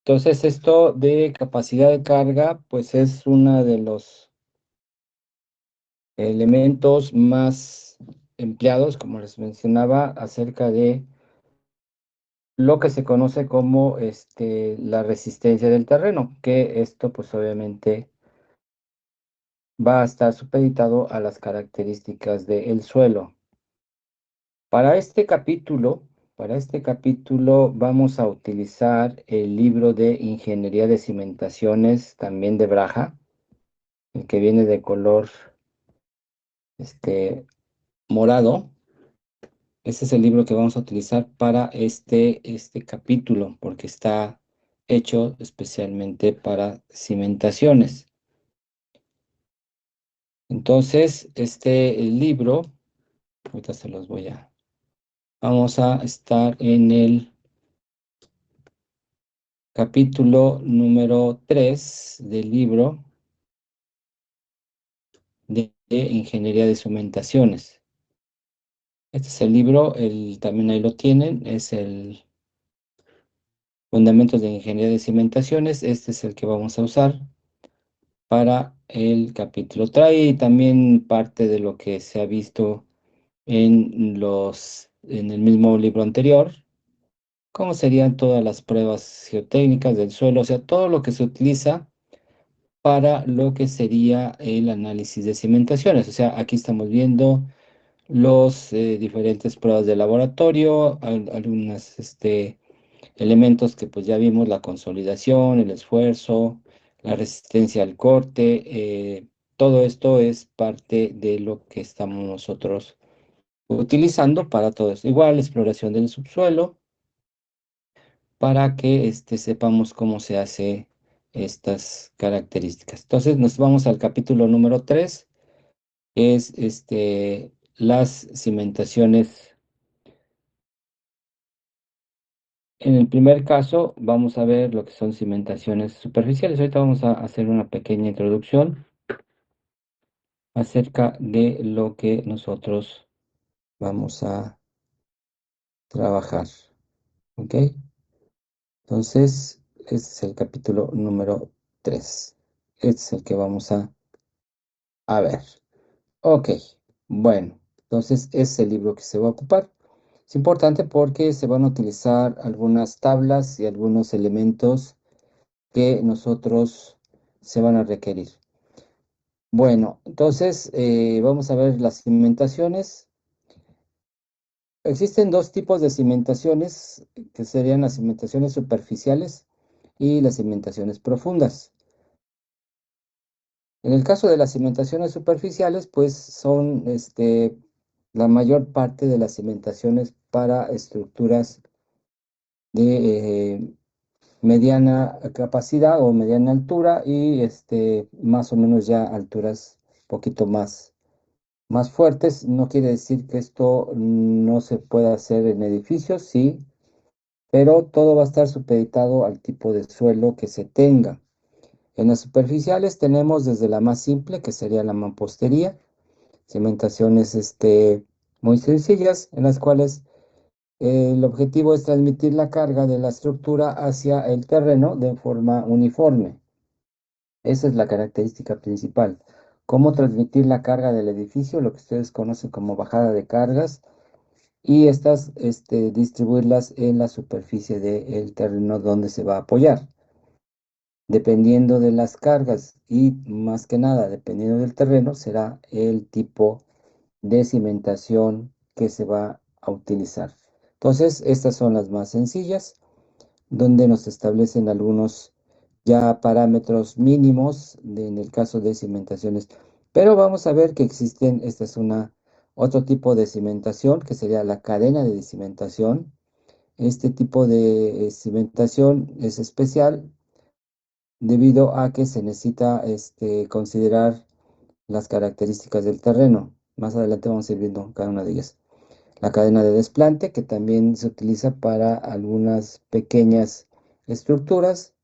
Entonces, esto de capacidad de carga, pues es uno de los elementos más empleados, como les mencionaba, acerca de lo que se conoce como la resistencia del terreno, que esto pues obviamente va a estar supeditado a las características del suelo. Para este capítulo, vamos a utilizar el libro de Ingeniería de Cimentaciones, también de Braja, el que viene de color morado. Este es el libro que vamos a utilizar para este capítulo, porque está hecho especialmente para cimentaciones. Entonces, el libro, ahorita se los voy a... Vamos a estar en el capítulo número 3 del libro de Ingeniería de Cimentaciones. Este es el libro, también ahí lo tienen, es el Fundamentos de Ingeniería de Cimentaciones. Este es el que vamos a usar para el capítulo. Trae también parte de lo que se ha visto en el mismo libro anterior, como serían todas las pruebas geotécnicas del suelo, o sea, todo lo que se utiliza para lo que sería el análisis de cimentaciones. O sea, aquí estamos viendo los diferentes pruebas de laboratorio, algunos elementos que pues ya vimos, la consolidación, el esfuerzo, la resistencia al corte, todo esto es parte de lo que estamos nosotros utilizando para todo esto. Igual, exploración del subsuelo, para que sepamos cómo se hace estas características. Entonces, nos vamos al capítulo número 3, que es las cimentaciones. En el primer caso, vamos a ver lo que son cimentaciones superficiales. Ahorita vamos a hacer una pequeña introducción acerca de lo que nosotros vamos a trabajar. ¿Ok? Entonces, este es el capítulo número 3. Este es el que vamos a ver. Ok, bueno, entonces es el libro que se va a ocupar. Es importante porque se van a utilizar algunas tablas y algunos elementos que nosotros se van a requerir. Bueno, entonces vamos a ver las cimentaciones. Existen dos tipos de cimentaciones, que serían las cimentaciones superficiales y las cimentaciones profundas. En el caso de las cimentaciones superficiales, pues son la mayor parte de las cimentaciones para estructuras de mediana capacidad o mediana altura y más o menos ya alturas un poquito más fuertes. No quiere decir que esto no se pueda hacer en edificios, sí, pero todo va a estar supeditado al tipo de suelo que se tenga. En las superficiales tenemos desde la más simple, que sería la mampostería, cimentaciones muy sencillas, en las cuales el objetivo es transmitir la carga de la estructura hacia el terreno de forma uniforme. Esa es la característica principal. Cómo transmitir la carga del edificio, lo que ustedes conocen como bajada de cargas, y estas distribuirlas en la superficie del terreno donde se va a apoyar. Dependiendo de las cargas y más que nada, dependiendo del terreno, será el tipo de cimentación que se va a utilizar. Entonces, estas son las más sencillas, donde nos establecen algunos ya parámetros mínimos en el caso de cimentaciones. Pero vamos a ver que existen, esta es otro tipo de cimentación, que sería la cadena de cimentación. Este tipo de cimentación es especial debido a que se necesita considerar las características del terreno. Más adelante vamos a ir viendo cada una de ellas. La cadena de desplante, que también se utiliza para algunas pequeñas estructuras,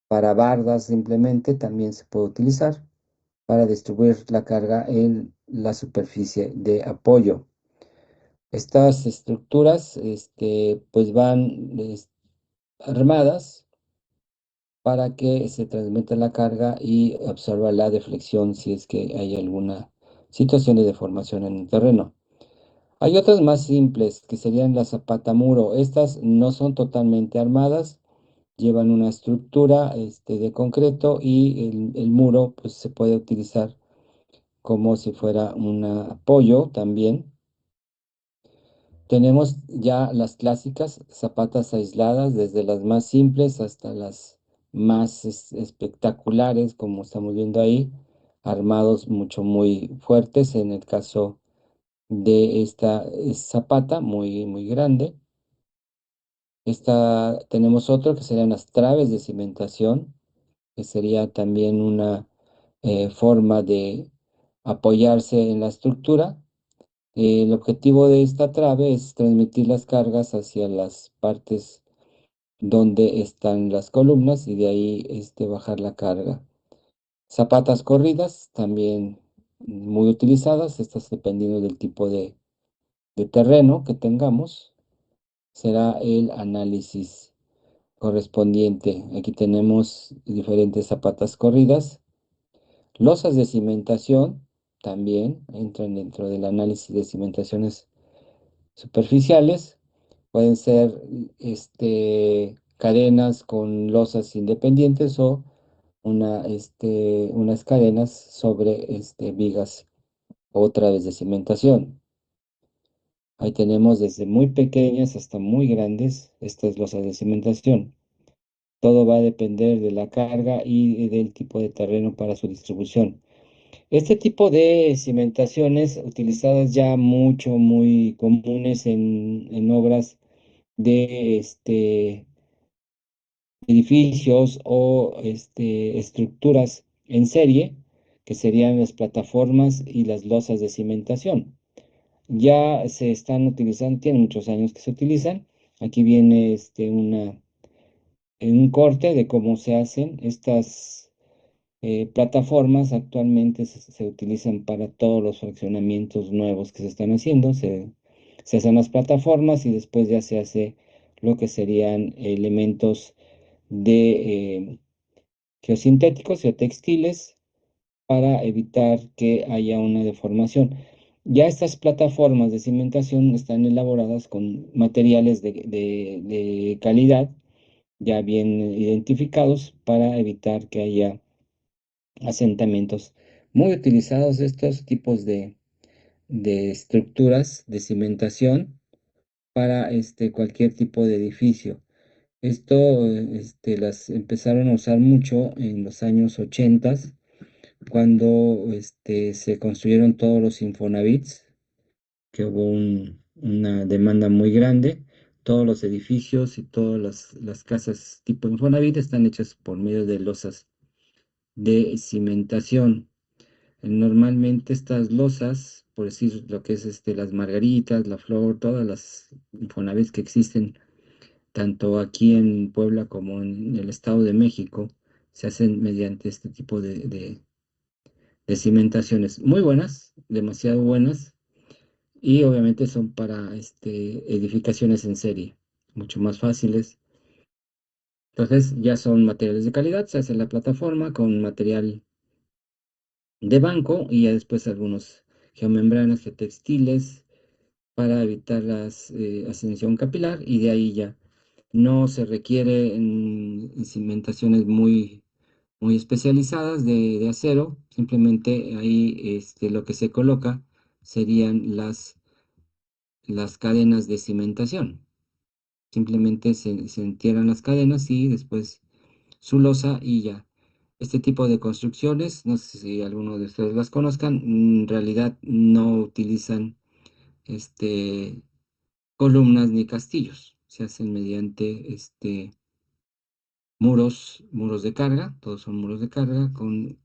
para bardas simplemente también se puede utilizar para distribuir la carga en la superficie de apoyo. Estas estructuras pues van armadas para que se transmita la carga y absorba la deflexión si es que hay alguna situación de deformación en el terreno. Hay otras más simples que serían la zapata muro. Estas no son totalmente armadas, llevan una estructura de concreto y el muro pues, se puede utilizar como si fuera un apoyo también. Tenemos ya las clásicas zapatas aisladas, desde las más simples hasta las más espectaculares, como estamos viendo ahí, armados mucho muy fuertes. En el caso de esta zapata muy, muy grande. Tenemos otro que serían las traves de cimentación, que sería también una forma de apoyarse en la estructura. El objetivo de esta trave es transmitir las cargas hacia las partes donde están las columnas y de ahí bajar la carga. Zapatas corridas, también muy utilizadas, estas dependiendo del tipo de terreno que tengamos, será el análisis correspondiente. Aquí tenemos diferentes zapatas corridas. Losas de cimentación también entran dentro del análisis de cimentaciones superficiales. Pueden ser cadenas con losas independientes o unas cadenas sobre vigas otra vez de cimentación. Ahí tenemos desde muy pequeñas hasta muy grandes estas losas de cimentación. Todo va a depender de la carga y del tipo de terreno para su distribución. Este tipo de cimentaciones utilizadas ya mucho, muy comunes en obras de edificios o estructuras en serie, que serían las plataformas y las losas de cimentación. Ya se están utilizando, tienen muchos años que se utilizan. Aquí viene un corte de cómo se hacen estas plataformas. Actualmente se utilizan para todos los fraccionamientos nuevos que se están haciendo. Se hacen las plataformas y después ya se hace lo que serían elementos de geosintéticos, geotextiles, para evitar que haya una deformación. Ya estas plataformas de cimentación están elaboradas con materiales de calidad, ya bien identificados, para evitar que haya asentamientos. Muy utilizados estos tipos de estructuras de cimentación para cualquier tipo de edificio. Esto las empezaron a usar mucho en los años 80, cuando se construyeron todos los Infonavits, que hubo una demanda muy grande. Todos los edificios y todas las casas tipo Infonavit están hechas por medio de losas de cimentación. Normalmente estas losas, por decir lo que es las margaritas, la flor, todas las Infonavits que existen, tanto aquí en Puebla como en el Estado de México, se hacen mediante este tipo de cimentaciones muy buenas, demasiado buenas, y obviamente son para edificaciones en serie, mucho más fáciles. Entonces ya son materiales de calidad, se hace la plataforma con material de banco y ya después algunos geomembranas, geotextiles, para evitar la ascensión capilar, y de ahí ya no se requiere en cimentaciones muy especializadas de acero. Simplemente ahí lo que se coloca serían las cadenas de cimentación. Simplemente se entierran las cadenas y después su losa y ya. Este tipo de construcciones, no sé si alguno de ustedes las conozcan, en realidad no utilizan columnas ni castillos. Se hacen mediante muros de carga, todos son muros de carga con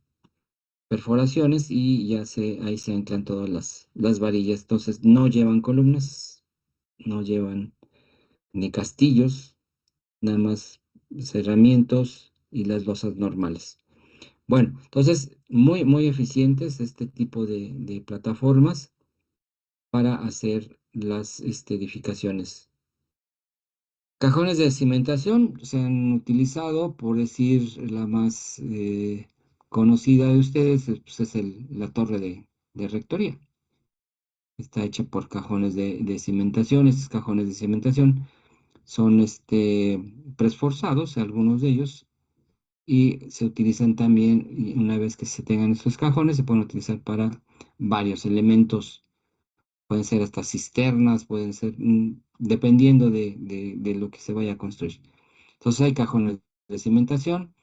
perforaciones, y ya ahí se anclan todas las varillas. Entonces no llevan columnas, no llevan ni castillos, nada más cerramientos y las losas normales. Bueno, entonces muy, muy eficientes este tipo de plataformas para hacer las edificaciones. Cajones de cimentación se han utilizado, por decir la más conocida de ustedes, pues es la torre de rectoría. Está hecha por cajones de cimentación. Estos cajones de cimentación son presforzados, algunos de ellos, y se utilizan también, y una vez que se tengan estos cajones, se pueden utilizar para varios elementos. Pueden ser hasta cisternas, pueden ser, dependiendo de lo que se vaya a construir. Entonces hay cajones de cimentación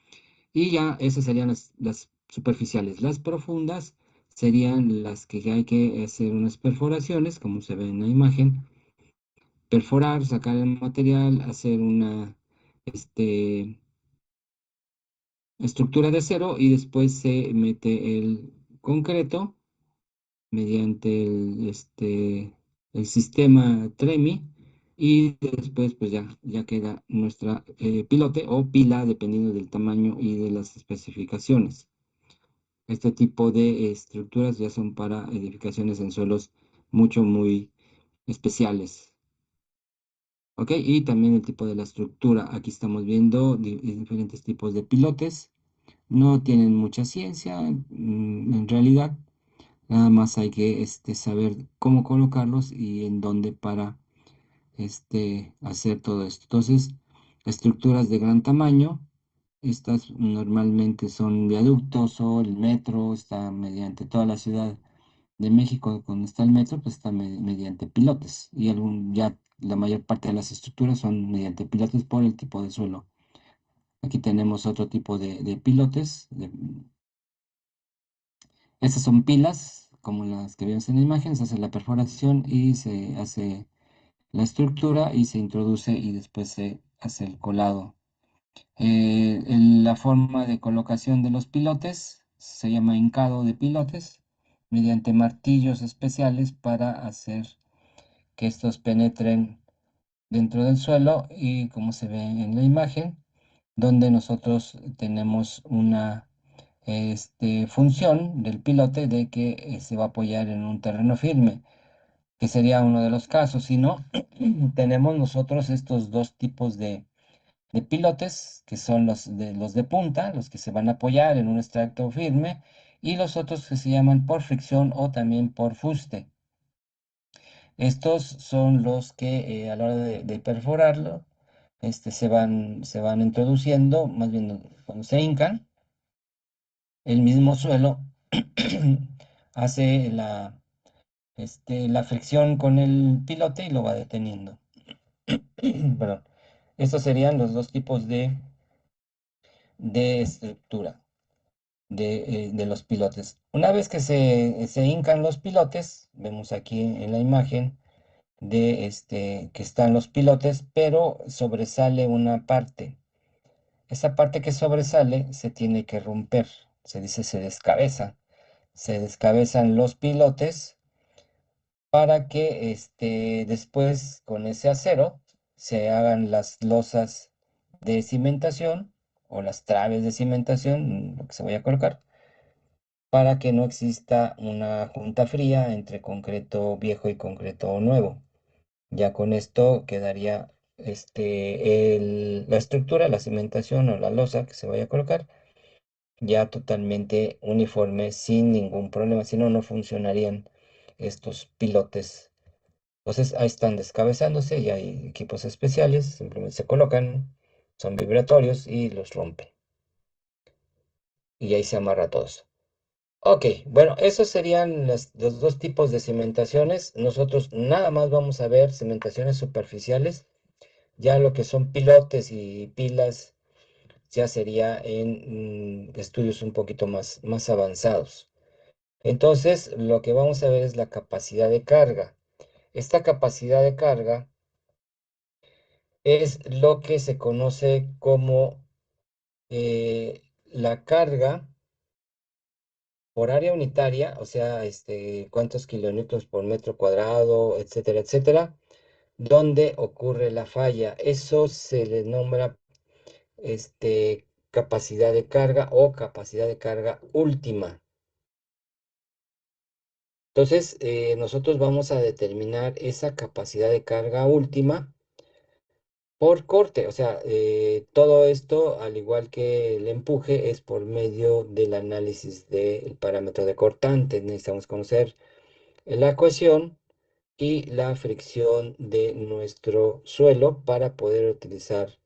y ya esas serían las superficiales. Las profundas serían las que hay que hacer unas perforaciones, como se ve en la imagen, perforar, sacar el material, hacer una este, estructura de acero y después se mete el concreto mediante el sistema TREMI y después pues ya queda nuestra pilote o pila dependiendo del tamaño y de las especificaciones. Este tipo de estructuras ya son para edificaciones en suelos muy especiales. ¿Ok? Y también el tipo de la estructura. Aquí estamos viendo diferentes tipos de pilotes. No tienen mucha ciencia, en realidad. Nada más hay que saber cómo colocarlos y en dónde para hacer todo esto. Entonces, estructuras de gran tamaño, estas normalmente son viaductos o el metro, está mediante toda la ciudad de México, donde está el metro, pues está mediante pilotes. Y ya la mayor parte de las estructuras son mediante pilotes por el tipo de suelo. Aquí tenemos otro tipo de pilotes. Estas son pilas, como las que vemos en la imagen. Se hace la perforación y se hace la estructura y se introduce y después se hace el colado. La forma de colocación de los pilotes se llama hincado de pilotes mediante martillos especiales para hacer que estos penetren dentro del suelo y como se ve en la imagen, donde nosotros tenemos una función del pilote de que se va a apoyar en un terreno firme, que sería uno de los casos. Si no, tenemos nosotros estos dos tipos de pilotes, que son los de punta, los que se van a apoyar en un extracto firme, y los otros que se llaman por fricción o también por fuste. Estos son los que a la hora de perforarlo, se van introduciendo, más bien cuando se hincan, el mismo suelo hace la fricción con el pilote y lo va deteniendo. Perdón. Estos serían los dos tipos de estructura de los pilotes. Una vez que se hincan los pilotes, vemos aquí en la imagen que están los pilotes, pero sobresale una parte. Esa parte que sobresale se tiene que romper, se dice se descabeza. Se descabezan los pilotes para que después con ese acero se hagan las losas de cimentación o las traves de cimentación, lo que se vaya a colocar, para que no exista una junta fría entre concreto viejo y concreto nuevo. Ya con esto quedaría la estructura, la cimentación o la losa que se vaya a colocar ya totalmente uniforme sin ningún problema, si no, no funcionarían estos pilotes. Entonces ahí están descabezándose y hay equipos especiales, simplemente se colocan, son vibratorios y los rompe. Y ahí se amarra todo eso. Ok, bueno, esos serían los dos tipos de cimentaciones. Nosotros nada más vamos a ver cimentaciones superficiales. Ya lo que son pilotes y pilas ya sería en estudios un poquito más avanzados. Entonces, lo que vamos a ver es la capacidad de carga. Esta capacidad de carga es lo que se conoce como la carga por área unitaria, o sea, cuántos kilonewtons por metro cuadrado, etcétera, etcétera, donde ocurre la falla. Eso se le nombra capacidad de carga o capacidad de carga última. Entonces, nosotros vamos a determinar esa capacidad de carga última por corte. O sea, todo esto, al igual que el empuje, es por medio del análisis del parámetro de cortante. Necesitamos conocer la cohesión y la fricción de nuestro suelo para poder utilizar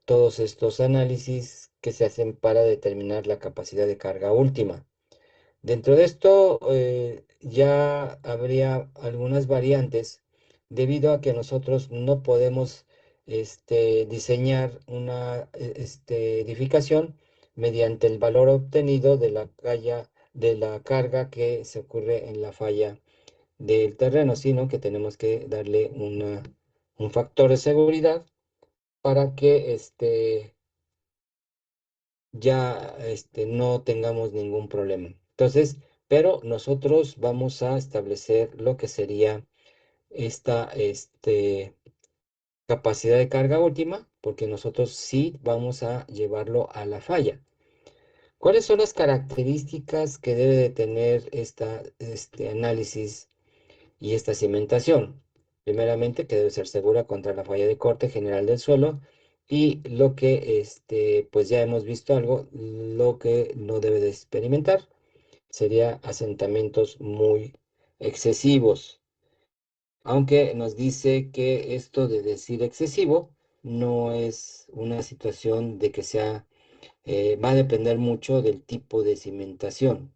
todos estos análisis que se hacen para determinar la capacidad de carga última. Dentro de esto ya habría algunas variantes debido a que nosotros no podemos diseñar una edificación mediante el valor obtenido de la carga que se ocurre en la falla del terreno, sino que tenemos que darle un factor de seguridad para que ya no tengamos ningún problema. Entonces, pero nosotros vamos a establecer lo que sería esta capacidad de carga última, porque nosotros sí vamos a llevarlo a la falla. ¿Cuáles son las características que debe de tener este análisis y esta cimentación? Primeramente, que debe ser segura contra la falla de corte general del suelo y lo que, pues ya hemos visto algo, lo que no debe de experimentar sería asentamientos muy excesivos, aunque nos dice que esto de decir excesivo no es una situación de que sea, va a depender mucho del tipo de cimentación.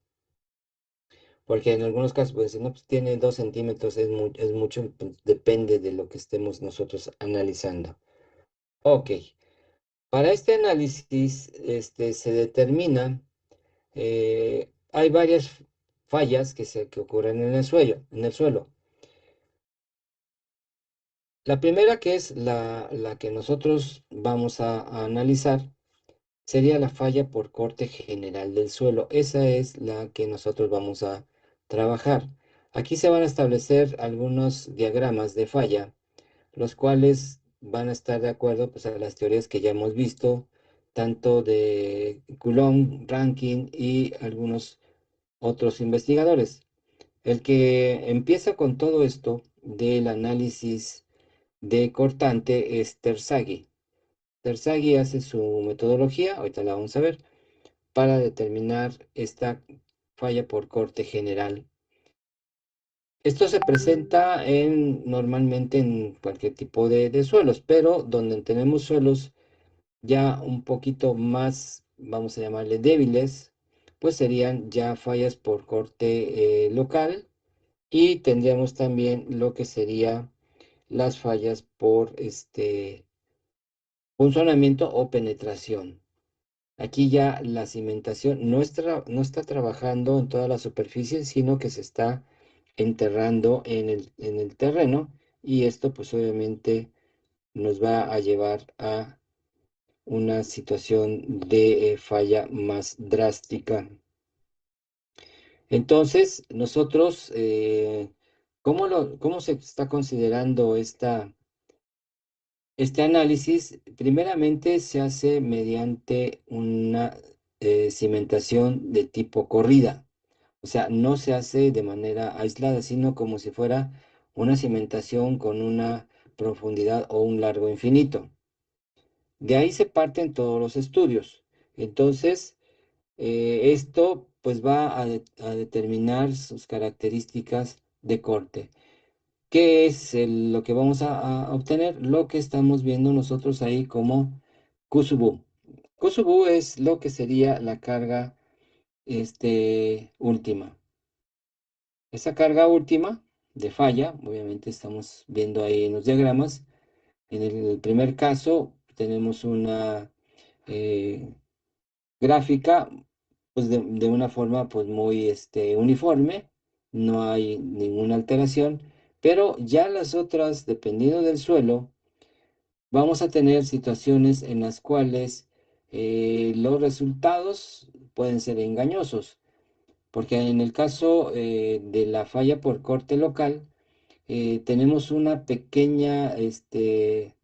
Porque en algunos casos, pues, si no, pues, tiene 2 centímetros, es mucho, pues, depende de lo que estemos nosotros analizando. Ok, para este análisis se determina, hay varias fallas que ocurren en el suelo. La primera, que es la que nosotros vamos a analizar, sería la falla por corte general del suelo. Esa es la que nosotros vamos a trabajar. Aquí se van a establecer algunos diagramas de falla, los cuales van a estar de acuerdo, pues, a las teorías que ya hemos visto, tanto de Coulomb, Rankin y algunos otros investigadores. El que empieza con todo esto del análisis de cortante es Terzaghi. Terzaghi hace su metodología, ahorita la vamos a ver, para determinar esta falla por corte general. Esto se presenta normalmente en cualquier tipo de suelos, pero donde tenemos suelos ya un poquito más, vamos a llamarle débiles, pues serían ya fallas por corte local, y tendríamos también lo que sería las fallas por funcionamiento o penetración. Aquí ya la cimentación no está trabajando en toda la superficie, sino que se está enterrando en el terreno, y esto pues obviamente nos va a llevar a una situación de falla más drástica. Entonces, nosotros, ¿cómo se está considerando este análisis? Primeramente se hace mediante una cimentación de tipo corrida. O sea, no se hace de manera aislada, sino como si fuera una cimentación con una profundidad o un largo infinito. De ahí se parten todos los estudios. Entonces, esto pues va a determinar sus características de corte. ¿Qué es lo que vamos a obtener? Lo que estamos viendo nosotros ahí como Kusubu. Kusubu es lo que sería la carga última. Esa carga última de falla, obviamente estamos viendo ahí en los diagramas. En el primer caso tenemos una eh, gráfica, pues de una forma pues muy uniforme, no hay ninguna alteración, pero ya las otras, dependiendo del suelo, vamos a tener situaciones en las cuales los resultados pueden ser engañosos, porque en el caso de la falla por corte local, tenemos una pequeña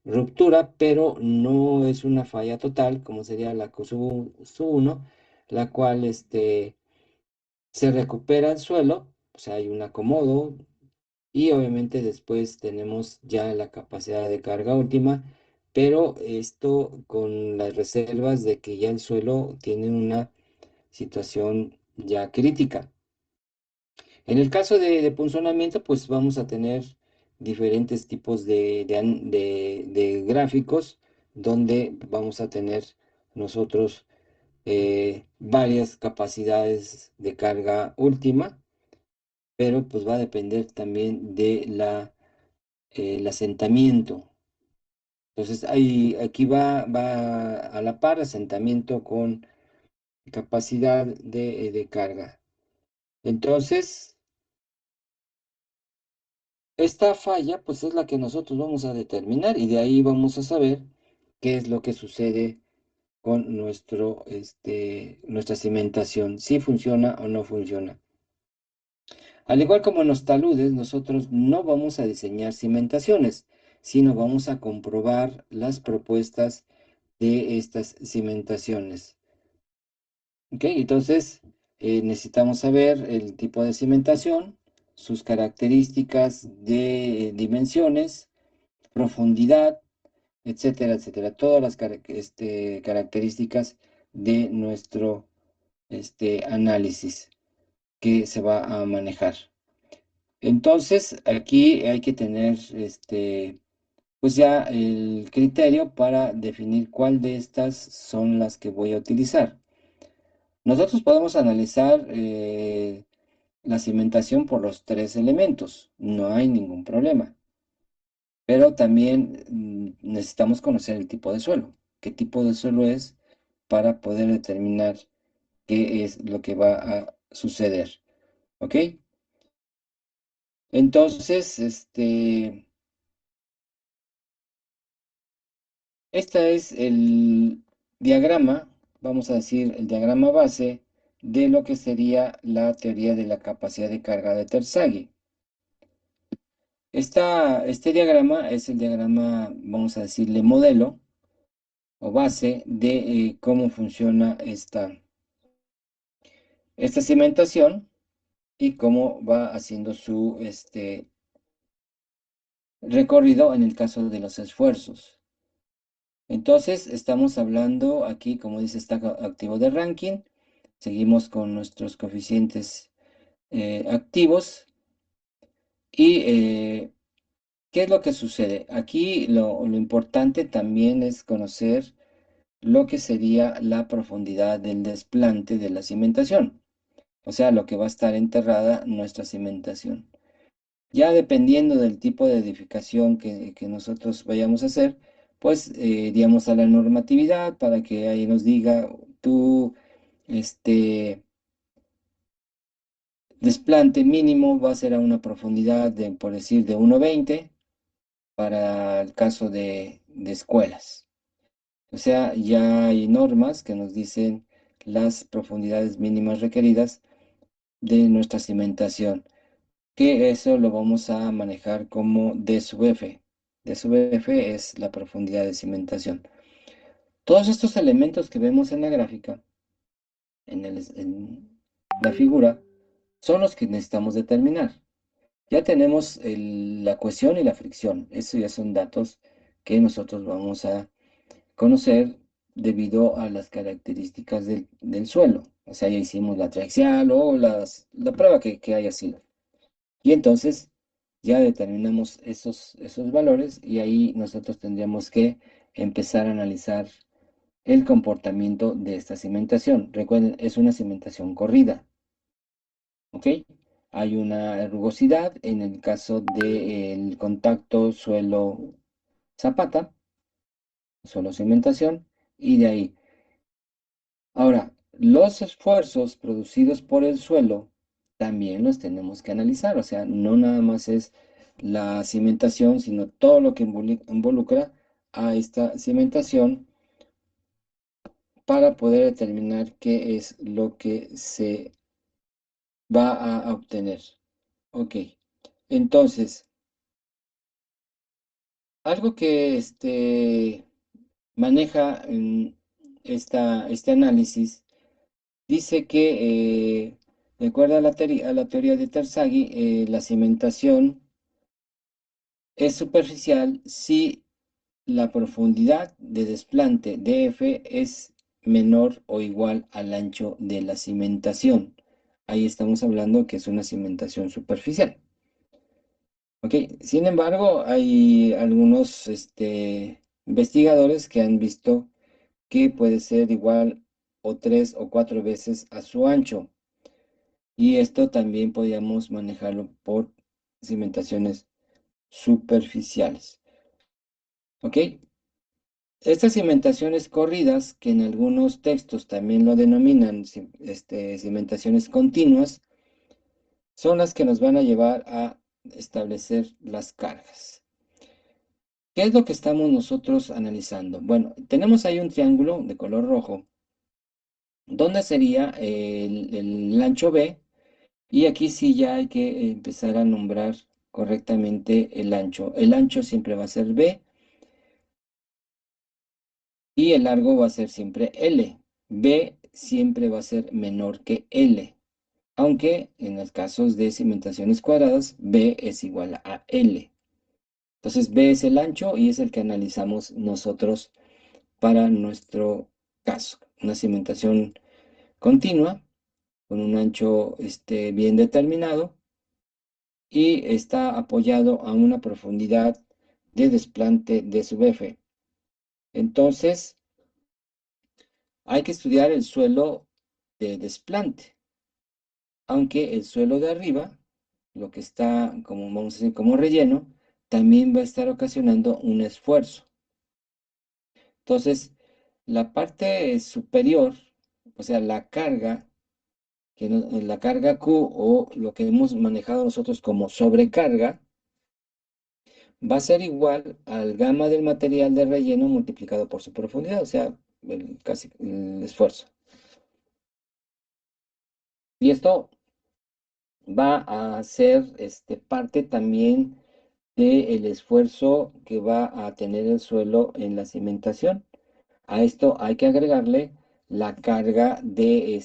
ruptura, pero no es una falla total, como sería la COSU1, la cual se recupera el suelo, o sea, hay un acomodo, y obviamente después tenemos ya la capacidad de carga última, pero esto con las reservas de que ya el suelo tiene una situación ya crítica. En el caso de punzonamiento, pues vamos a tener diferentes tipos de gráficos donde vamos a tener nosotros varias capacidades de carga última, pero pues va a depender también de el asentamiento. Entonces, aquí va a la par asentamiento con capacidad de carga. Entonces, esta falla, pues es la que nosotros vamos a determinar y de ahí vamos a saber qué es lo que sucede con nuestra cimentación, si funciona o no funciona. Al igual como en los taludes, nosotros no vamos a diseñar cimentaciones, sino vamos a comprobar las propuestas de estas cimentaciones. ¿Ok? Entonces, necesitamos saber el tipo de cimentación, sus características de dimensiones, profundidad, etcétera, etcétera. Todas las características de nuestro análisis que se va a manejar. Entonces, aquí hay que tener pues ya el criterio para definir cuál de estas son las que voy a utilizar. Nosotros podemos analizar la cimentación por los tres elementos, no hay ningún problema. Pero también necesitamos conocer el tipo de suelo, qué tipo de suelo es para poder determinar qué es lo que va a suceder. ¿Ok? Entonces, este es el diagrama, vamos a decir, el diagrama base de lo que sería la teoría de la capacidad de carga de Terzaghi. Este diagrama es el diagrama, vamos a decirle, modelo o base de cómo funciona esta cimentación y cómo va haciendo su recorrido en el caso de los esfuerzos. Entonces, estamos hablando aquí, como dice, está activo de Rankine. Seguimos con nuestros coeficientes activos. ¿Y qué es lo que sucede? Aquí lo importante también es conocer lo que sería la profundidad del desplante de la cimentación. O sea, lo que va a estar enterrada nuestra cimentación. Ya dependiendo del tipo de edificación que nosotros vayamos a hacer, pues iríamos a la normatividad para que ahí nos diga tu desplante mínimo va a ser a una profundidad de, por decir, de 1,20 para el caso de escuelas. O sea, ya hay normas que nos dicen las profundidades mínimas requeridas de nuestra cimentación, que eso lo vamos a manejar como D sub F. D sub F es la profundidad de cimentación. Todos estos elementos que vemos en la gráfica, en la figura, son los que necesitamos determinar. Ya tenemos la cohesión y la fricción. Eso ya son datos que nosotros vamos a conocer debido a las características del suelo. O sea, ya hicimos la triaxial o la prueba que haya sido. Y entonces ya determinamos esos valores y ahí nosotros tendríamos que empezar a analizar el comportamiento de esta cimentación. Recuerden, es una cimentación corrida, ¿ok? Hay una rugosidad en el caso del contacto suelo-zapata, suelo-cimentación, y de ahí. Ahora, los esfuerzos producidos por el suelo también los tenemos que analizar, o sea, no nada más es la cimentación, sino todo lo que involucra a esta cimentación para poder determinar qué es lo que se va a obtener. Ok, entonces, algo que maneja este análisis dice que, de acuerdo a la teoría de Terzaghi, la cimentación es superficial si la profundidad de desplante DF es menor o igual al ancho de la cimentación. Ahí estamos hablando que es una cimentación superficial. ¿Ok? Sin embargo, hay algunos investigadores que han visto que puede ser igual o 3 o 4 veces a su ancho. Y esto también podríamos manejarlo por cimentaciones superficiales. ¿Ok? Estas cimentaciones corridas, que en algunos textos también lo denominan cimentaciones continuas, son las que nos van a llevar a establecer las cargas. ¿Qué es lo que estamos nosotros analizando? Bueno, tenemos ahí un triángulo de color rojo, donde sería el ancho B, y aquí sí ya hay que empezar a nombrar correctamente el ancho. El ancho siempre va a ser B, y el largo va a ser siempre L. B siempre va a ser menor que L, aunque en los casos de cimentaciones cuadradas, B es igual a L. Entonces, B es el ancho y es el que analizamos nosotros para nuestro caso. Una cimentación continua, con un ancho bien determinado, y está apoyado a una profundidad de desplante de sub F. Entonces, hay que estudiar el suelo de desplante, aunque el suelo de arriba, lo que está, como vamos a decir, como relleno, también va a estar ocasionando un esfuerzo. Entonces, la parte superior, o sea, la carga, la carga Q, o lo que hemos manejado nosotros como sobrecarga, va a ser igual al gamma del material de relleno multiplicado por su profundidad, o sea, casi el esfuerzo. Y esto va a ser parte también del esfuerzo que va a tener el suelo en la cimentación. A esto hay que agregarle la carga de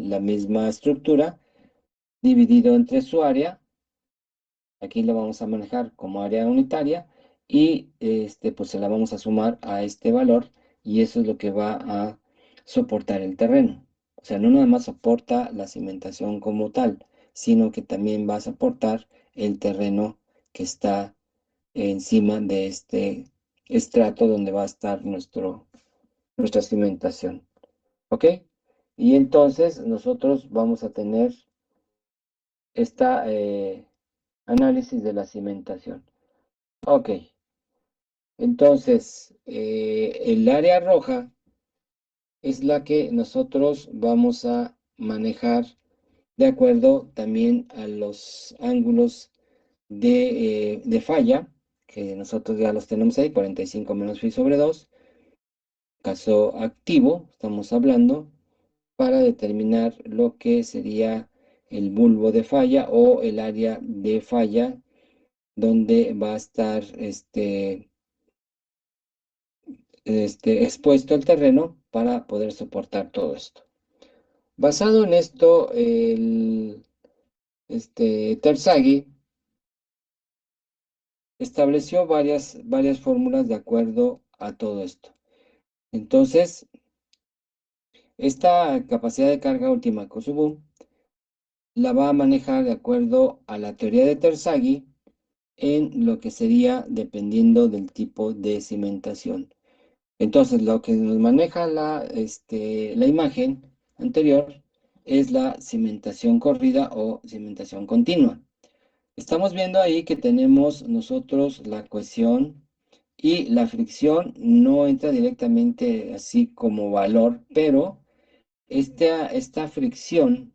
la misma estructura dividido entre su área. Aquí la vamos a manejar como área unitaria, y pues se la vamos a sumar a este valor, y eso es lo que va a soportar el terreno. O sea, no nada más soporta la cimentación como tal, sino que también va a soportar el terreno que está encima de este estrato donde va a estar nuestra cimentación. ¿Ok? Y entonces nosotros vamos a tener esta análisis de la cimentación. Ok, entonces el área roja es la que nosotros vamos a manejar de acuerdo también a los ángulos de falla, que nosotros ya los tenemos ahí, 45 menos phi sobre 2, caso activo, estamos hablando, para determinar lo que sería el bulbo de falla o el área de falla donde va a estar expuesto el terreno para poder soportar todo esto. Basado en esto, Terzaghi estableció varias fórmulas de acuerdo a todo esto. Entonces, esta capacidad de carga última Kosubu la va a manejar de acuerdo a la teoría de Terzaghi en lo que sería dependiendo del tipo de cimentación. Entonces, lo que nos maneja la imagen anterior es la cimentación corrida o cimentación continua. Estamos viendo ahí que tenemos nosotros la cohesión y la fricción. No entra directamente así como valor, pero esta fricción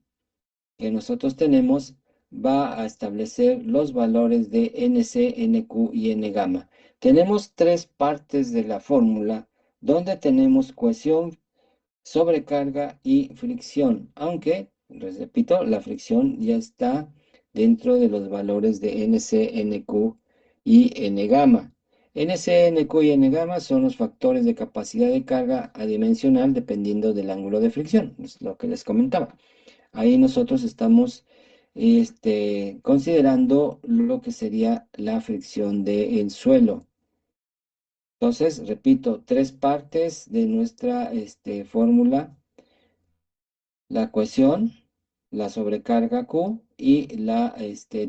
que nosotros tenemos va a establecer los valores de NC, NQ y N gamma. Tenemos tres partes de la fórmula donde tenemos cohesión, sobrecarga y fricción, aunque, les repito, la fricción ya está dentro de los valores de NC, NQ y N gamma. NC, NQ y N gamma son los factores de capacidad de carga adimensional dependiendo del ángulo de fricción, es lo que les comentaba. Ahí nosotros estamos considerando lo que sería la fricción del suelo. Entonces, repito, tres partes de nuestra fórmula: la cohesión, la sobrecarga Q y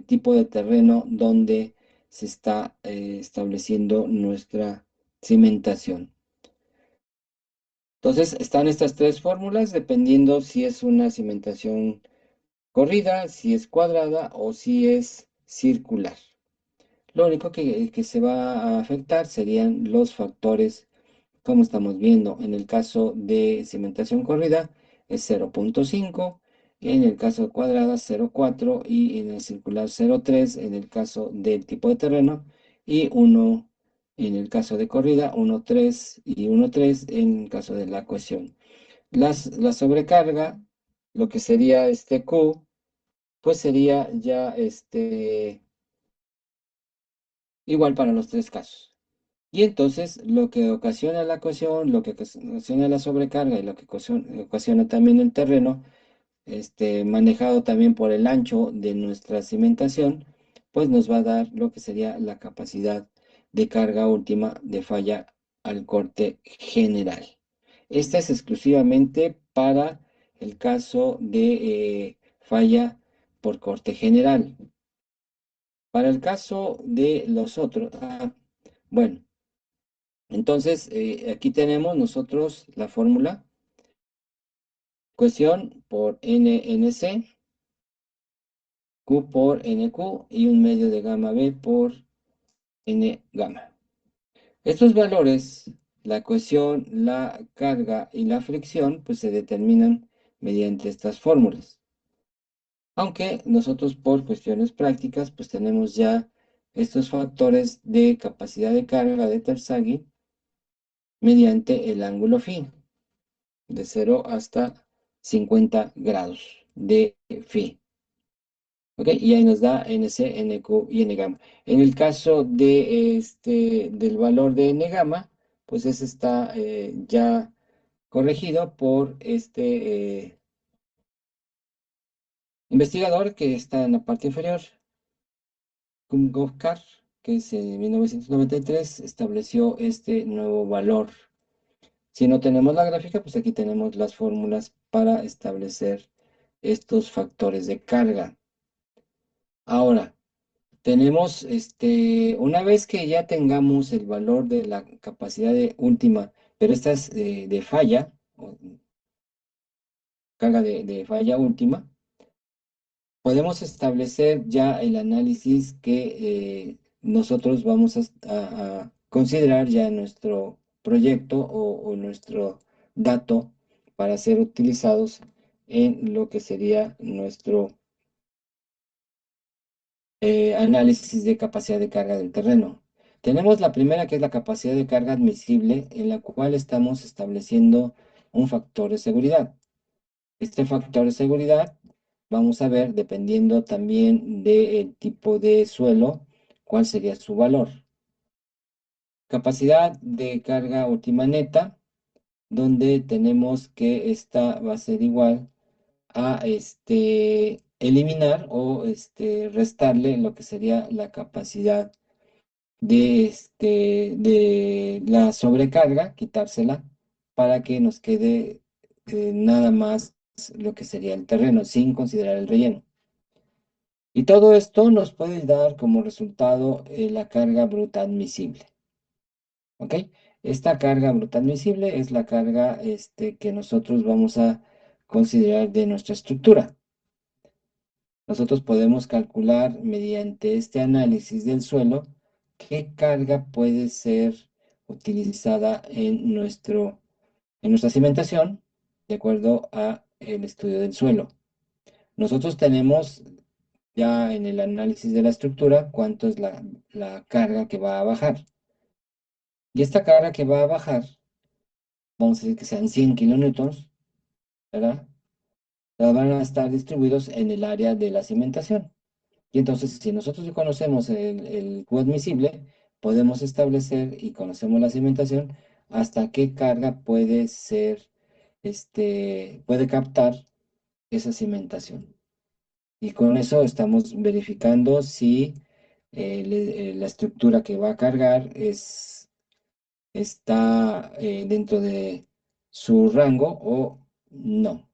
tipo de terreno donde se está estableciendo nuestra cimentación. Entonces, están estas tres fórmulas dependiendo si es una cimentación corrida, si es cuadrada o si es circular. Lo único que se va a afectar serían los factores, como estamos viendo. En el caso de cimentación corrida es 0,5, en el caso cuadrada 0,4 y en el circular 0,3 en el caso del tipo de terreno, y 1 en el caso de corrida, 1,3 y 1,3 en el caso de la cohesión. La sobrecarga, lo que sería este Q, pues sería ya igual para los tres casos. Y entonces lo que ocasiona la cohesión, lo que ocasiona la sobrecarga y lo que ocasiona también el terreno, manejado también por el ancho de nuestra cimentación, pues nos va a dar lo que sería la capacidad de carga última de falla al corte general. Esta es exclusivamente para el caso de falla por corte general. Para el caso de los otros, bueno, entonces aquí tenemos nosotros la fórmula: cohesión por NNC, Q por NQ y un medio de gamma B por N gamma. Estos valores, la cohesión, la carga y la fricción, pues se determinan mediante estas fórmulas. Aunque nosotros por cuestiones prácticas, pues tenemos ya estos factores de capacidad de carga de Terzaghi mediante el ángulo phi, de 0 hasta 50 grados de phi. ¿Ok? Y ahí nos da NC, NQ y N gamma. En el caso de del valor de N gamma, pues ese está ya corregido por investigador que está en la parte inferior, Kumgovkar, que es en 1993, estableció este nuevo valor. Si no tenemos la gráfica, pues aquí tenemos las fórmulas para establecer estos factores de carga. Ahora, tenemos, una vez que ya tengamos el valor de la capacidad de última, pero esta es de falla, o carga de falla última, podemos establecer ya el análisis que nosotros vamos a considerar ya en nuestro proyecto o nuestro dato para ser utilizados en lo que sería nuestro análisis de capacidad de carga del terreno. Tenemos la primera, que es la capacidad de carga admisible, en la cual estamos estableciendo un factor de seguridad. Este factor de seguridad, vamos a ver, dependiendo también del tipo de suelo, cuál sería su valor. Capacidad de carga última neta, donde tenemos que esta va a ser igual a eliminar o restarle lo que sería la capacidad de la sobrecarga, quitársela, para que nos quede nada más lo que sería el terreno, sin considerar el relleno. Y todo esto nos puede dar como resultado la carga bruta admisible. ¿Ok? Esta carga bruta admisible es la carga que nosotros vamos a considerar de nuestra estructura. Nosotros podemos calcular mediante este análisis del suelo qué carga puede ser utilizada en nuestra cimentación de acuerdo a el estudio del suelo. Nosotros tenemos ya en el análisis de la estructura cuánto es la carga que va a bajar. Y esta carga que va a bajar, vamos a decir que sean 100 kilonewtons, ¿verdad? Van a estar distribuidos en el área de la cimentación. Y entonces, si nosotros conocemos el Q admisible, podemos establecer y conocemos la cimentación, hasta qué carga puede ser, puede captar esa cimentación. Y con eso estamos verificando si la estructura que va a cargar es está dentro de su rango o no.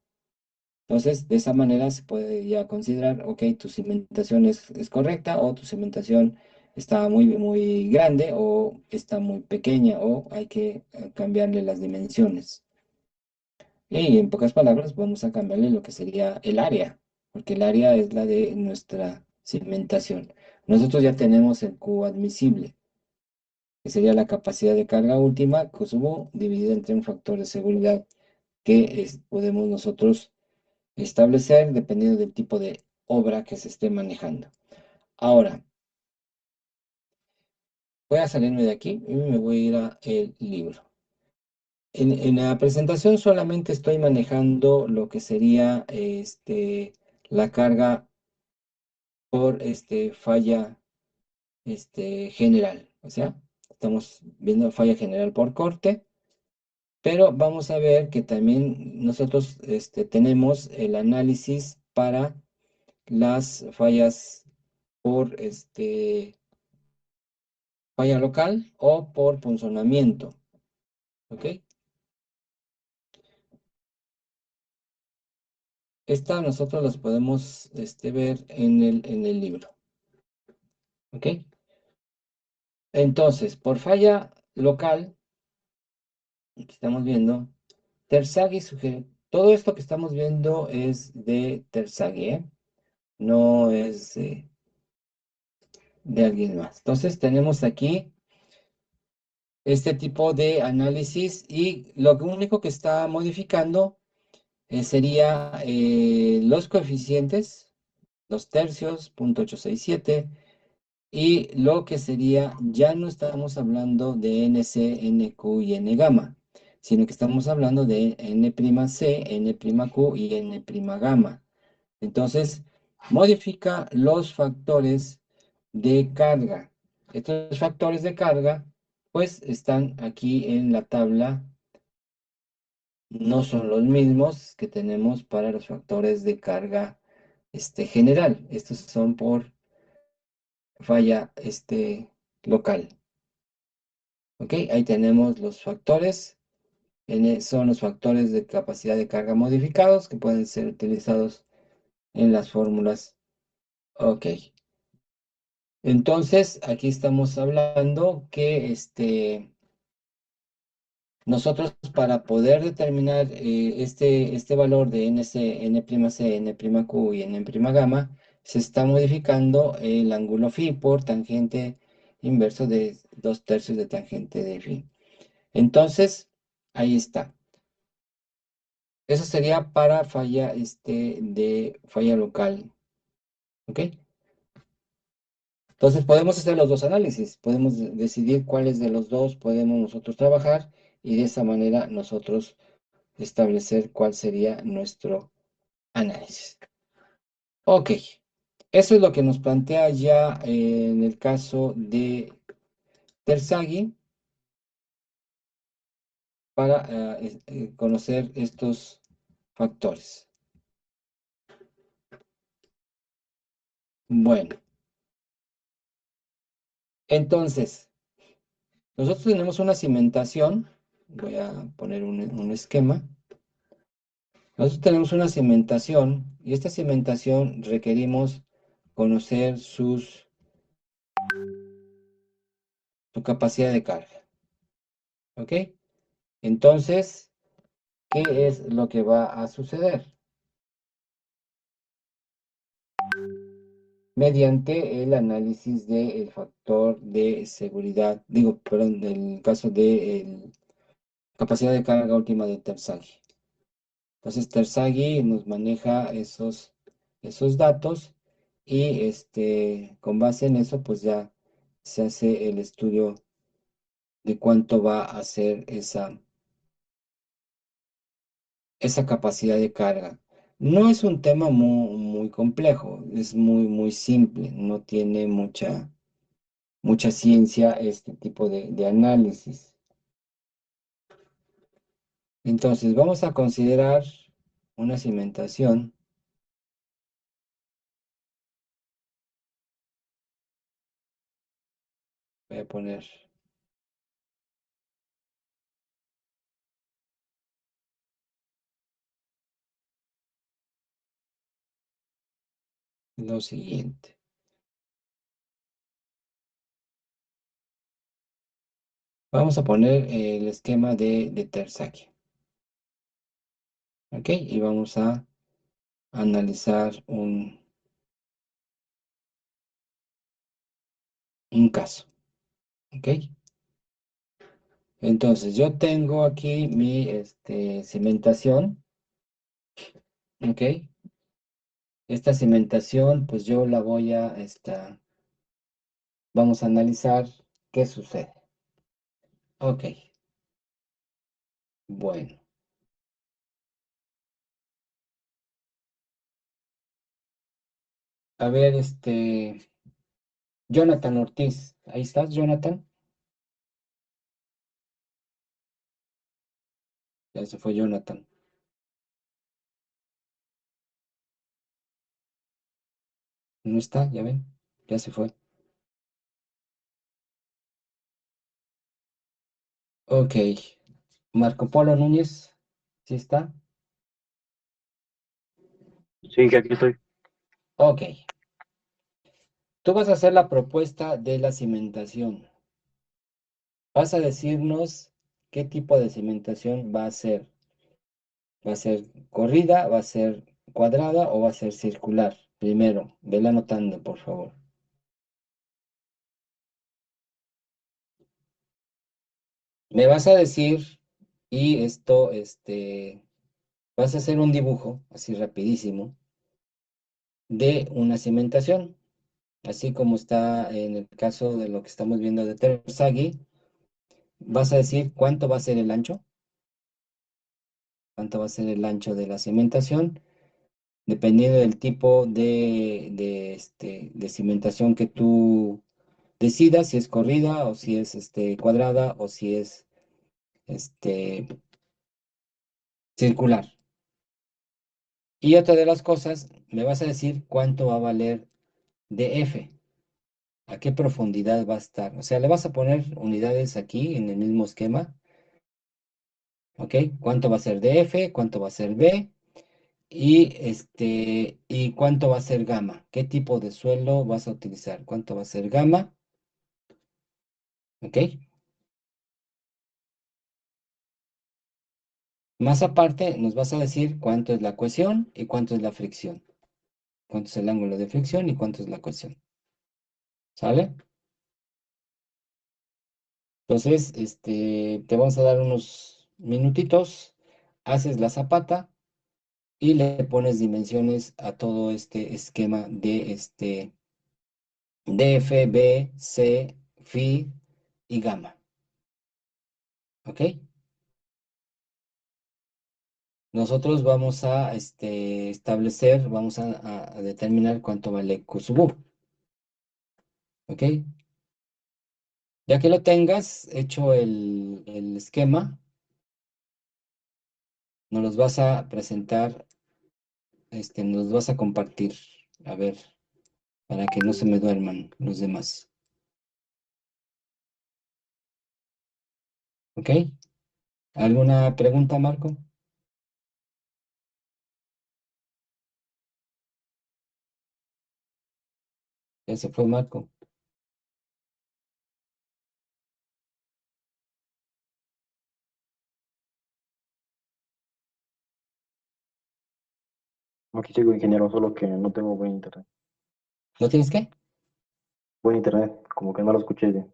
Entonces, de esa manera se puede ya considerar, ok, tu cimentación es correcta o tu cimentación está muy grande o está muy pequeña o hay que cambiarle las dimensiones. Y en pocas palabras, vamos a cambiarle lo que sería el área, porque el área es la de nuestra cimentación. Nosotros ya tenemos el Q admisible, que sería la capacidad de carga última, QSUV, dividida entre un factor de seguridad que podemos nosotros establecer dependiendo del tipo de obra que se esté manejando. Ahora, voy a salirme de aquí y me voy a ir a el libro. En la presentación solamente estoy manejando lo que sería la carga por falla general. O sea, estamos viendo falla general por corte, pero vamos a ver que también nosotros tenemos el análisis para las fallas por falla local o por punzonamiento. ¿Ok? Esta nosotros las podemos ver en el libro. ¿Ok? Entonces, por falla local, que estamos viendo, Terzaghi sugiere, todo esto que estamos viendo es de Terzaghi, ¿eh? No es de alguien más. Entonces, tenemos aquí este tipo de análisis y lo único que está modificando sería los coeficientes, los tercios, 0.867, y lo que sería, ya no estamos hablando de NC, NQ y N gamma, sino que estamos hablando de N'C, N'Q y N' gamma. Entonces, modifica los factores de carga. Estos factores de carga, pues, están aquí en la tabla. No son los mismos que tenemos para los factores de carga general. Estos son por falla local. ¿Ok? Ahí tenemos los factores. Son los factores de capacidad de carga modificados que pueden ser utilizados en las fórmulas. Ok. Entonces, aquí estamos hablando que nosotros para poder determinar este valor de NC, N'C, N'Q y N' gamma, se está modificando el ángulo phi por tangente inverso de 2/3 de tangente de phi. Entonces, ahí está. Eso sería para falla, de falla local. ¿Ok? Entonces, podemos hacer los dos análisis. Podemos decidir cuáles de los dos podemos nosotros trabajar y de esa manera nosotros establecer cuál sería nuestro análisis. Ok, eso es lo que nos plantea ya en el caso de Terzaghi para conocer estos factores. Bueno, entonces, nosotros tenemos una cimentación. Voy a poner un esquema. Nosotros tenemos una cimentación y esta cimentación requerimos conocer su capacidad de carga. ¿Ok? Entonces, ¿qué es lo que va a suceder? Mediante el análisis del factor de seguridad, digo, perdón, del caso de capacidad de carga última de Terzaghi. Entonces, Terzaghi nos maneja esos datos y con base en eso, pues ya se hace el estudio de cuánto va a ser esa capacidad de carga. No es un tema muy complejo, es muy simple, no tiene mucha ciencia este tipo de análisis. Entonces, vamos a considerar una cimentación. Voy a poner lo siguiente. Vamos a poner el esquema de Tersaki. ¿Ok? Y vamos a analizar un caso. ¿Ok? Entonces, yo tengo aquí mi cimentación. ¿Ok? Esta cimentación, pues yo la voy a, vamos a analizar qué sucede. Ok, bueno. A ver, Jonathan Ortiz. Ahí estás, Jonathan. Ya se fue Jonathan. No está, ya ven. Ya se fue. Ok. Marco Polo Núñez. ¿Sí está? Sí, que aquí estoy. Ok. Tú vas a hacer la propuesta de la cimentación. Vas a decirnos qué tipo de cimentación va a ser. ¿Va a ser corrida, va a ser cuadrada o va a ser circular? Primero, vela anotando, por favor. Me vas a decir, y esto, vas a hacer un dibujo, así rapidísimo, de una cimentación, así como está en el caso de lo que estamos viendo de Tersaghi. Vas a decir cuánto va a ser el ancho, cuánto va a ser el ancho de la cimentación, dependiendo del tipo de cimentación que tú decidas, si es corrida o si es cuadrada o si es este, circular. Y otra de las cosas, me vas a decir cuánto va a valer DF, a qué profundidad va a estar. O sea, le vas a poner unidades aquí en el mismo esquema, ¿ok? ¿Cuánto va a ser DF? ¿Cuánto va a ser B? Y cuánto va a ser gamma. ¿Qué tipo de suelo vas a utilizar? ¿Cuánto va a ser gamma? ¿Ok? Más aparte, nos vas a decir cuánto es la cohesión y cuánto es la fricción. Cuánto es el ángulo de fricción y cuánto es la cohesión. ¿Sale? Entonces, te vamos a dar unos minutitos, haces la zapata y le pones dimensiones a todo este esquema de DF, B, C, Phi y gamma. ¿Ok? Nosotros vamos a establecer, vamos a determinar cuánto vale Q sub U. ¿Ok? Ya que lo tengas hecho el esquema, nos los vas a presentar, nos los vas a compartir. A ver, para que no se me duerman los demás. ¿Ok? ¿Alguna pregunta, Marco? Ya se fue Marco. Aquí sigo ingeniero, solo que no tengo buen internet. ¿No tienes qué? Buen internet, como que no lo escuché bien.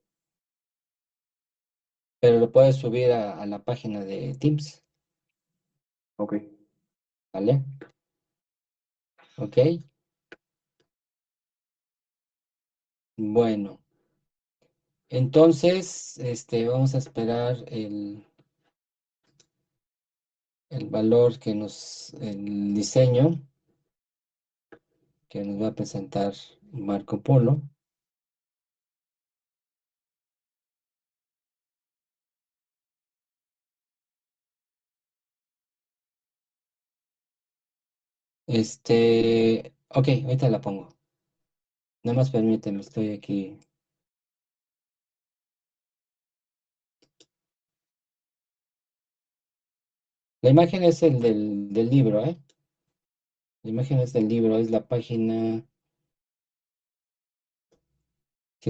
Pero lo puedes subir a la página de Teams. Ok. ¿Vale? ¿Ok? Bueno, entonces, vamos a esperar el valor el diseño que nos va a presentar Marco Polo. Ok, ahorita la pongo. Nada más permíteme, estoy aquí. La imagen es el del libro, ¿eh? La imagen es del libro, es la página.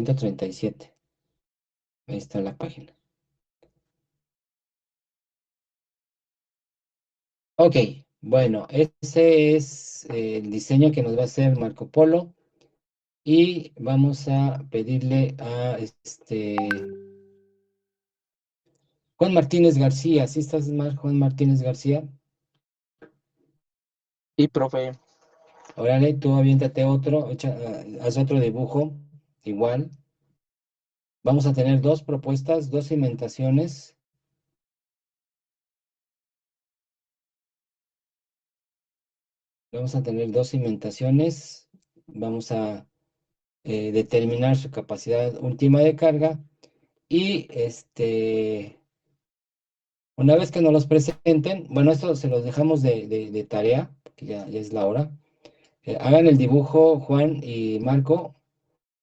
137. Ahí está la página. Ok, bueno, ese es el diseño que nos va a hacer Marco Polo. Y vamos a pedirle a Juan Martínez García. ¿Sí estás mal, Juan Martínez García? Sí, profe. Órale, tú aviéntate otro, haz otro dibujo, igual. Vamos a tener dos propuestas, dos cimentaciones. Vamos a tener dos cimentaciones. Vamos a determinar su capacidad última de carga. Y una vez que nos los presenten, bueno, esto se los dejamos de tarea, porque ya es la hora. Hagan el dibujo Juan y Marco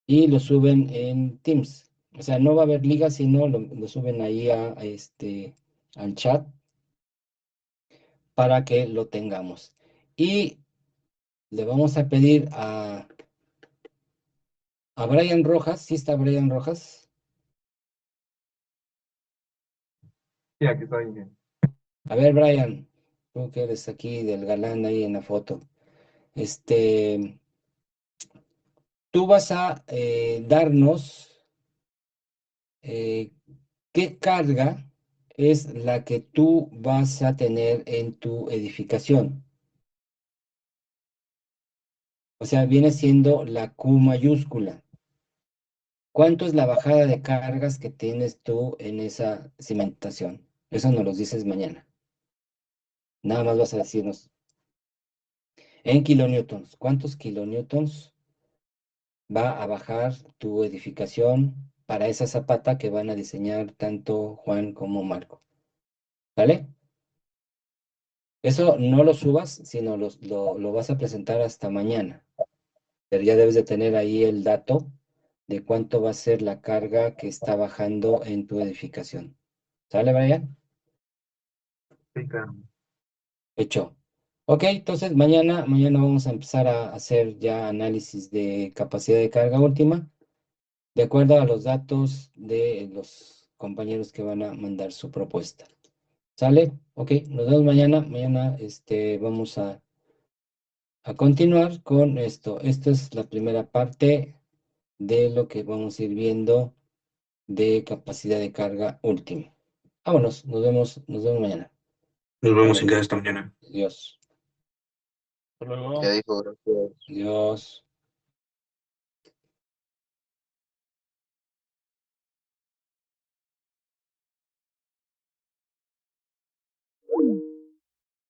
y lo suben en Teams. O sea, no va a haber liga, sino lo suben ahí al chat para que lo tengamos. Y le vamos a pedir a Brian Rojas, ¿sí está Brian Rojas? Sí, aquí estoy bien. A ver, Brian, tú que eres aquí del galán ahí en la foto. Tú vas a darnos qué carga es la que tú vas a tener en tu edificación. O sea, viene siendo la Q mayúscula. ¿Cuánto es la bajada de cargas que tienes tú en esa cimentación? Eso nos lo dices mañana. Nada más vas a decirnos en kilonewtons. ¿Cuántos kilonewtons va a bajar tu edificación para esa zapata que van a diseñar tanto Juan como Marco? ¿Vale? Eso no lo subas, sino lo vas a presentar hasta mañana. Pero ya debes de tener ahí el dato de cuánto va a ser la carga que está bajando en tu edificación. ¿Sale, Brian? Sí, claro. Hecho. Ok, entonces mañana vamos a empezar a hacer ya análisis de capacidad de carga última, de acuerdo a los datos de los compañeros que van a mandar su propuesta. ¿Sale? Ok, nos vemos mañana. Mañana vamos a continuar con esto. Esta es la primera parte de lo que vamos a ir viendo de capacidad de carga última. Vámonos, nos vemos mañana. Nos vemos en Vale, casa esta mañana. adiós, Hasta luego. Ya dijo, gracias. adiós.